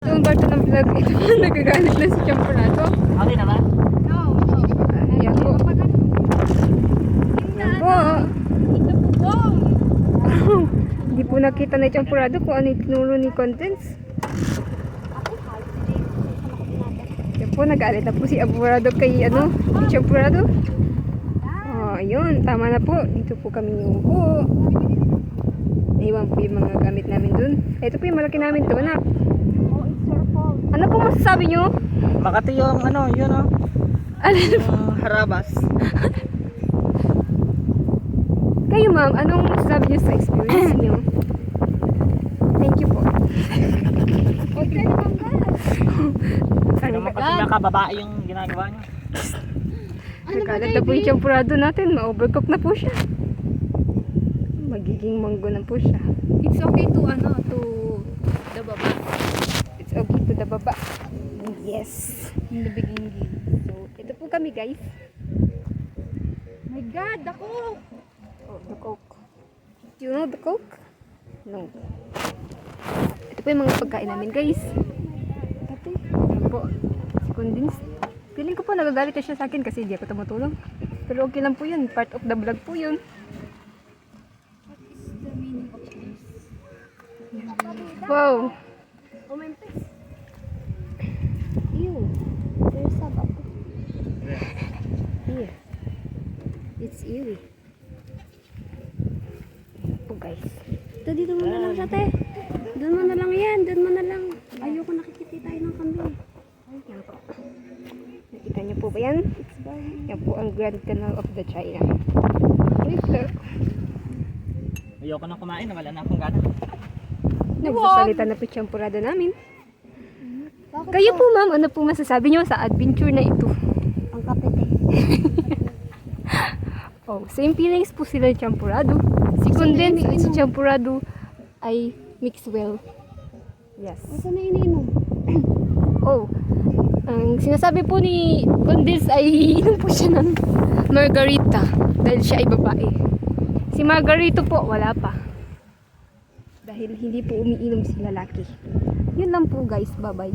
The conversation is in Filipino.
Doon ba ito ng vlog? Ito nagagalit na si Champorado. Okay na ba? Ayan po. Ayan po. Hindi po nakita na Champorado kung ano yung tinuro ni Contents. Ayan po, nagalit na po si Aburado kay kay Champorado. Oh, ayun, tama na po. Dito po kami yung po. Naiwan po yung mga gamit namin dun. Ito po yung malaki namin to, anak. Ano po masasabi nyo? Makati yung yun o. Yung harabas. Kayo ma'am, anong masasabi nyo sa experience nyo? Thank you po. Huwag ka naman ka. Hindi naman kasi nakababae yung ginagawa niya. Nagalat na po yung Champorado natin. Ma-overcook na po siya. Magiging manggo na po siya. It's okay to the baba. It's okay to the baba. Yes. In the beginning. So, ito po kami guys. My God, ako! Oh, the Coke. Do you know the Coke? No. Ito po yung mga pagkain namin guys. Ito po. Si Condensed. Feeling ko po nagagalit na siya sa akin kasi hindi ako tumutulong. Pero okay lang po yun. Part of the vlog po yun. What is the meaning of this? Wow. Ew. There's a bubble. Here. It's eerie. Po guys. Dito mo na lang siya, te. Doon mo na lang yan. Doon mo na lang. Ayoko nakikita tayo ng kambing. Yan po. Nakita niyo po ba yan? Yan po ang Grand Canal of the China. Ito. Ayoko nang kumain, wala na akong gana. Nagsasalita na po Champorado namin. Bakit Kayo po ma'am, ano po masasabi niyo sa adventure na ito? ang kapite? Oh, same feelings po sila ni Champorado. Si Condensed at si Champorado ay mix well. Yes. Asa na iniinom? Oh, ang sinasabi po ni Condensed ay inom po siya ng margarita dahil siya ay babae. Si Margarito po, wala pa. Dahil hindi po umiinom si lalaki. Yun lang po guys, bye bye.